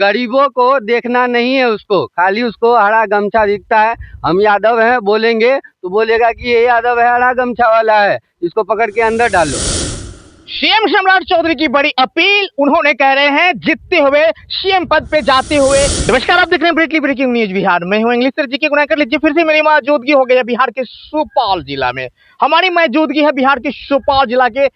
गरीबों को देखना नहीं है उसको, खाली उसको हरा गमछा दिखता है। हम यादव हैं बोलेंगे तो बोलेगा कि ये यादव है, हरा गमछा वाला है, इसको पकड़ के अंदर डालो। सीएम सम्राट चौधरी की बड़ी अपील, उन्होंने कह रहे हैं जीतते हुए सीएम पद पे जाते हुए। नमस्कार, आप देख रहे हैं ब्रेकली ब्रेकिंग न्यूज बिहार। मैं हूं इंग्लिश सर जी के गुना कर लीजिए। फिर से मेरी मौजूदगी हो गई है बिहार के सुपौल जिला में। हमारी मौजूदगी है बिहार के सुपौल जिला के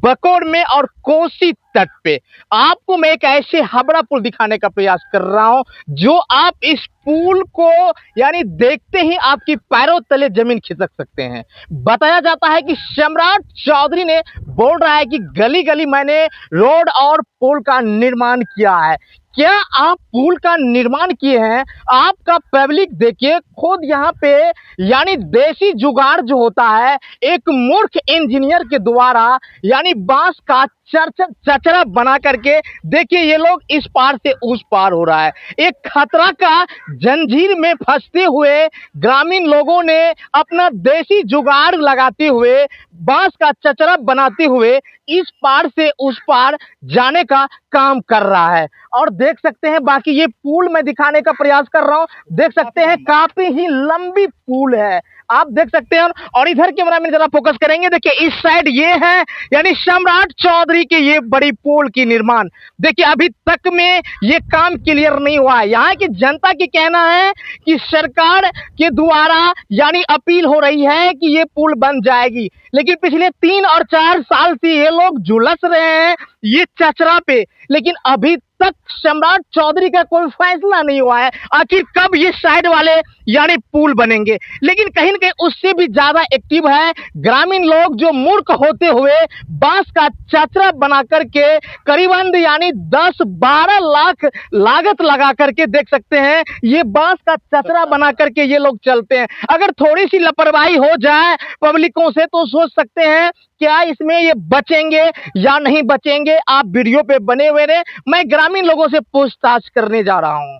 बकोर में और कोसी तट पे। आपको मैं एक ऐसे हावड़ा पुल दिखाने का प्रयास कर रहा हूं जो आप इस पुल को यानी देखते ही आपकी पैरों तले जमीन खिसक सकते हैं। बताया जाता है कि सम्राट चौधरी ने बोल रहा है कि गली गली मैंने रोड और पुल का निर्माण किया है। क्या आप पुल का निर्माण किए हैं? आपका पब्लिक देखिए खुद यहाँ पे यानी देसी जुगाड़ जो होता है एक मूर्ख इंजीनियर के द्वारा यानी बांस का चचरा बना करके देखिए ये लोग इस पार से उस पार हो रहा है। एक खतरा का जंजीर में फंसते हुए ग्रामीण लोगों ने अपना देसी जुगाड़ लगाते हुए बांस का चचरा बनाते हुए इस पार से उस पार जाने का काम कर रहा है। और देख सकते हैं बाकी ये पुल मैं दिखाने का प्रयास कर रहा हूं, देख सकते हैं काफी ही लंबी पुल है, आप देख सकते हैं। और इधर कैमरा में जरा फोकस करेंगे, देखिए इस साइड ये है यानी सम्राट चौधरी के ये बड़ी पुल की निर्माण। देखिए अभी तक में ये काम क्लियर नहीं हुआ है। यहाँ की जनता की कहना है कि सरकार के द्वारा यानी अपील हो रही है कि ये पुल बन जाएगी, लेकिन पिछले 3 और 4 साल से ये लोग झुलस रहे हैं ये चचरा पे, लेकिन अभी तक सम्राट चौधरी का कोई फैसला नहीं हुआ है आखिर कब ये साइड वाले यानी पुल बनेंगे। लेकिन कहीं ना कहीं उससे भी ज्यादा एक्टिव है ग्रामीण लोग जो मूर्ख होते हुए बांस का चचरा बना करके करीबन यानी 10-12 लाख लागत लगा करके देख सकते हैं ये बांस का चचरा बना करके ये लोग चलते हैं। अगर थोड़ी सी लापरवाही हो जाए पब्लिकों से तो सोच सकते हैं क्या इसमें ये बचेंगे या नहीं बचेंगे। आप वीडियो पे बने हुए रहे, मैं ग्रामीण लोगों से पूछताछ करने जा रहा हूँ।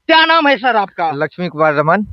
क्या नाम है सर आपका? लक्ष्मी कुमार रमन।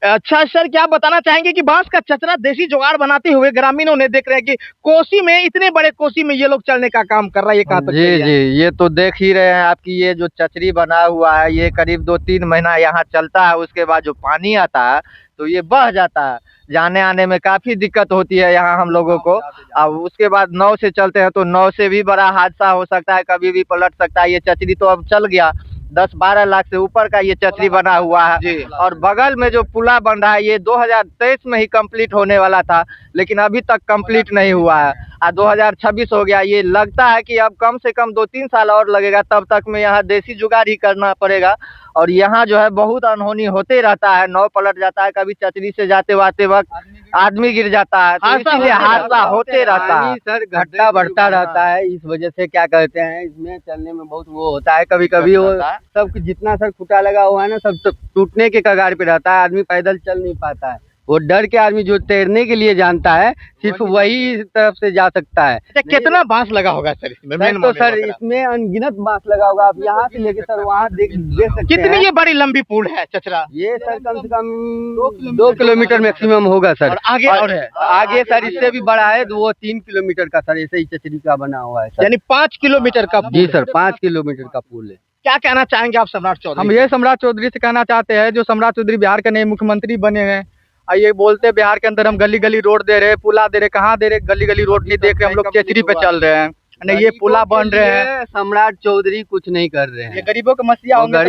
अच्छा सर, क्या बताना चाहेंगे कि बांस का चचरा देसी जुगाड़ बनाते हुए ग्रामीणों ने देख रहे हैं कि कोसी में इतने बड़े कोसी में ये लोग चलने का काम कर रहा है, ये कहाँ तक? जी जी, ये तो देख ही रहे हैं आपकी ये जो चचरी बना हुआ है ये करीब 2-3 महीना यहाँ चलता है, उसके बाद जो पानी आता है तो ये बह जाता है, जाने आने में काफी दिक्कत होती है यहाँ हम लोगों को। अब उसके बाद नाव से चलते हैं तो नाव से भी बड़ा हादसा हो सकता है, कभी भी पलट सकता है। ये चचरी तो अब चल गया, 10-12 लाख से ऊपर का ये चचरी बना हुआ है। और बगल में जो पुला बन रहा है ये 2023 में ही कंप्लीट होने वाला था, लेकिन अभी तक कंप्लीट नहीं हुआ है। 2026 हो गया, ये लगता है कि अब कम से कम 2-3 साल और लगेगा, तब तक में यहाँ देसी जुगाड़ ही करना पड़ेगा। और यहाँ जो है बहुत अनहोनी होते रहता है, नाव पलट जाता है, कभी चचरी से जाते वक्त आदमी गिर जाता है, तो इसीलिए हादसा होते रहता है सर, घटना बढ़ता रहता है। इस वजह से क्या कहते हैं इसमें चलने में बहुत वो होता है, कभी कभी वो सब जितना सर खुटा लगा हुआ है ना सब टूटने के कगार पे रहता है, आदमी पैदल चल नहीं पाता है। वो डर के आदमी जो तैरने के लिए जानता है सिर्फ वही इस तरफ से जा सकता है। अच्छा, कितना बांस लगा होगा सर इसमें? तो सर इसमें अनगिनत बांस लगा होगा, आप यहाँ से लेके सर वहाँ देख सकते हैं। कितनी ये बड़ी लंबी पुल है चचरा? ये सर कम से कम 2 किलोमीटर मैक्सिमम होगा सर। और आगे और है? आगे सर इससे भी बड़ा है, वो 3 किलोमीटर का सर ऐसे ही चचरी का बना हुआ है, यानी 5 किलोमीटर का? जी सर, 5 किलोमीटर का पुल है। क्या कहना चाहेंगे आप सम्राट चौधरी? हम ये सम्राट चौधरी से कहना चाहते हैं, जो सम्राट चौधरी बिहार के नए मुख्यमंत्री बने हैं, ये बोलते बिहार के अंदर हम गली गली रोड दे रहे, पुला दे रहे, कहाँ दे रहे? गली गली रोड नहीं देख रहे, हम लोग चचरी पे चल रहे हैं, नहीं ये पुला बन रहे हैं। सम्राट चौधरी कुछ नहीं कर रहे हैं, ये गरीबों का मसीहा होंगे,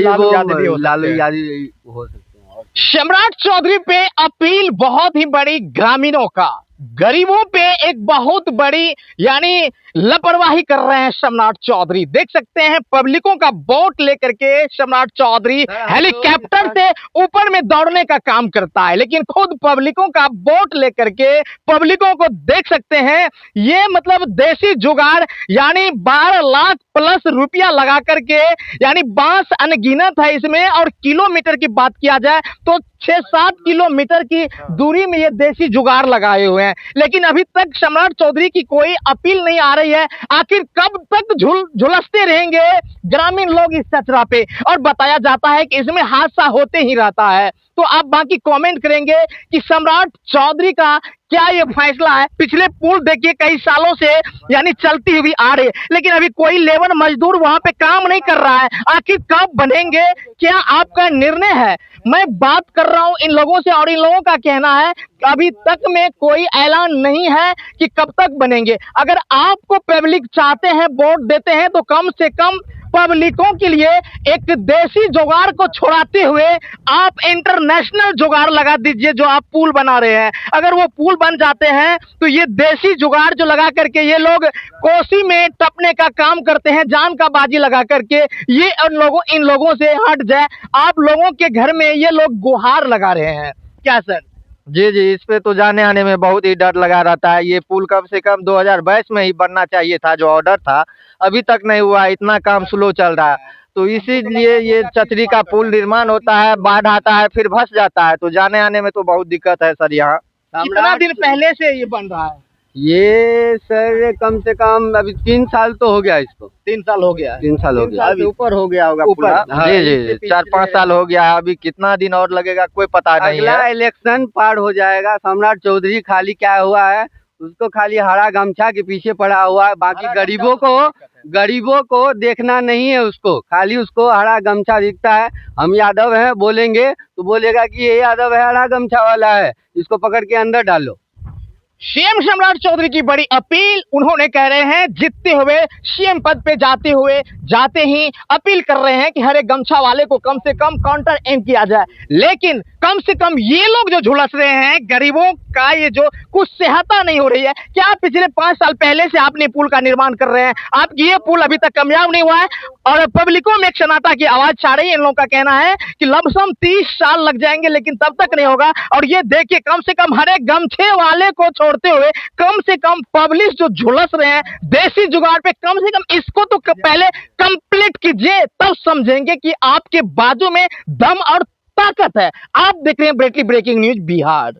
लालू यादव हो सकते हैं। सम्राट चौधरी पे अपील बहुत ही बड़ी ग्रामीणों का, गरीबों पे एक बहुत बड़ी यानी लापरवाही कर रहे हैं सम्राट चौधरी। देख सकते हैं पब्लिकों का वोट लेकर के सम्राट चौधरी हेलीकॉप्टर से ऊपर में दौड़ने का काम करता है, लेकिन खुद पब्लिकों का वोट लेकर के पब्लिकों को देख सकते हैं ये मतलब देसी जुगाड़ यानी 12 लाख प्लस रुपया लगा करके यानी बांस अनगिनत है इसमें। और किलोमीटर की बात किया जाए तो 6-7 किलोमीटर की दूरी में ये देसी जुगाड़ लगाए हुए हैं, लेकिन अभी तक सम्राट चौधरी की कोई अपील नहीं आ रही है। आखिर कब तक झुलसते रहेंगे ग्रामीण लोग इस चचरा पे? और बताया जाता है कि इसमें हादसा होते ही रहता है, तो आप बाकी कमेंट करेंगे कि सम्राट चौधरी का क्या ये फैसला है। पिछले पुल देखिए कई सालों से यानी चलती हुई आ रही है, लेकिन अभी कोई लेबर मजदूर वहां पे काम नहीं कर रहा है। आखिर कब बनेंगे, क्या आपका निर्णय है? मैं बात कर रहा हूं इन लोगों से और इन लोगों का कहना है कि अभी तक में कोई ऐलान नहीं है कि कब तक बनेंगे। अगर आपको पब्लिक चाहते हैं, वोट देते हैं, तो कम से कम पब्लिकों के लिए एक देसी जुगाड़ को छोड़ाते हुए आप इंटरनेशनल जुगाड़ लगा दीजिए। जो आप पुल बना रहे हैं, अगर वो पुल बन जाते हैं तो ये देसी जुगाड़ जो लगा करके ये लोग कोसी में टपने का काम करते हैं, जान का बाजी लगा करके, ये इन लोगों से हट जाए। आप लोगों के घर में ये लोग गुहार लगा रहे हैं क्या सर? जी जी, इस पे तो जाने आने में बहुत ही डर लगा रहता है। ये पुल कम से कम 2022 में ही बनना चाहिए था, जो ऑर्डर था अभी तक नहीं हुआ। इतना काम स्लो चल रहा है, तो इसीलिए ये चचरी का पुल निर्माण होता है, बाढ़ आता है, फिर धंस जाता है, तो जाने आने में तो बहुत दिक्कत है सर। यहाँ कितना दिन पहले से ये बन रहा है? ये सर कम से कम अभी 3 साल तो हो गया इसको। 3 साल हो गया है। 3 साल हो 3 गया। साल से ऊपर हो गया होगा ऊपर, पूरा। हाँ, जी जी जी, इससे 4-5 साल हो गया है। अभी कितना दिन और लगेगा कोई पता नहीं अगला है। इलेक्शन पार हो जाएगा। सम्राट चौधरी खाली क्या हुआ है, उसको खाली हरा गमछा के पीछे पड़ा हुआ है। बाकी गरीबों को देखना नहीं है उसको, खाली उसको हरा गमछा दिखता है। हम यादव हैं बोलेंगे तो बोलेगा कि ये यादव है, हरा गमछा वाला है, इसको पकड़ के अंदर डालो। सीएम सम्राट चौधरी की बड़ी अपील। उन्होंने कह रहे हैं जीतते हुए सीएम पद पे जाते ही अपील कर रहे हैं कि हर एक गमछा वाले को कम से कम काउंटर एम किया जाए। लेकिन कम से कम ये लोग जो झुलस रहे हैं, गरीबों का ये जो कुछ सहायता नहीं हो रही है। क्या पिछले 5 साल पहले से आपने पुल का निर्माण कर रहे हैं, आपकी ये पुल अभी तक कामयाब नहीं हुआ है और पब्लिकों में एक सन्नाटा की आवाज छा रही है। इन लोगों का कहना है कि लमसम 30 साल लग जाएंगे, लेकिन तब तक नहीं होगा। और ये देखिए कम से कम हर एक गमछे वाले को छोड़ते हुए कम से कम पब्लिक जो झुलस रहे हैं देसी जुगाड़ पे, कम से कम इसको तो पहले कंप्लीट कीजिए, तब समझेंगे कि आपके बाजू में दम और ताकत है। आप देख रहे हैं ब्रेकिंग न्यूज बिहार।